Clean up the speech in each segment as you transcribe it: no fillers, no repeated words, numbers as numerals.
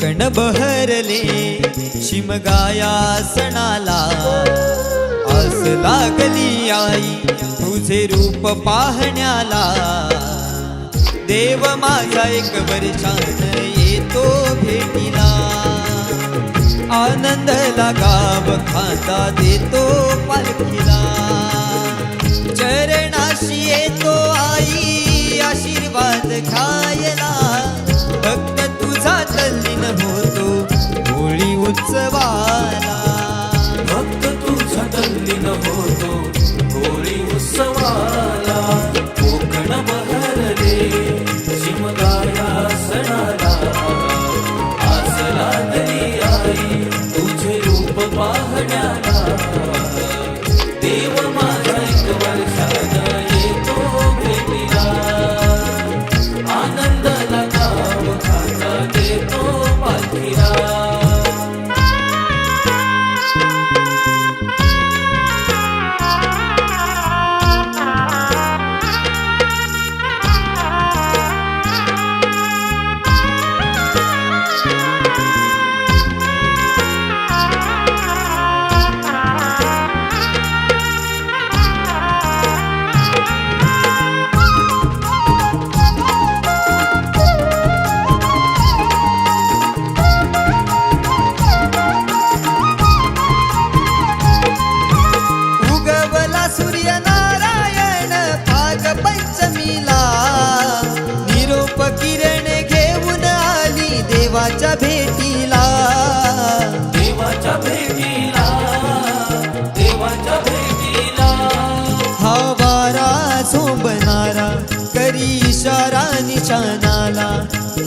कण बहरले शिमगाया सणाला, आस लागली आई तुझे रूप पाहण्याला। देव माझा एक वर्षान येतो भेटीला, आनंद लागाव खांदा देतो पालखीला। चरणाशी येतो आई आशीर्वाद घ्यायला, भक्त तुझा तल्लीन होतो होळी उत्सवाला। भक्त तुझा तल्लीन होतो होळी उत्सवाला। कोकण बहरले शिमगाया सणाला, आस लागली आई तुझे रूप पाहण्याला। देव माझा एक वर्षान येतो भेटीला, आनंद लगाव खांदा देतो पालखीला। सूर्यनारायण भाग पंचमीला, निरोप किरण घेऊन आली देवाच्या भेटीला। देवाच्या भेटीला, देवाच्या भेटीला। हा वारा झोंबणारा करी इशारा निशाणाला,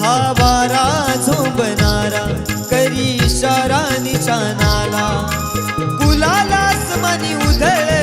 हा वारा झोंबणारा करी इशारा निशाणाला। गुलाल आसमानी उधळ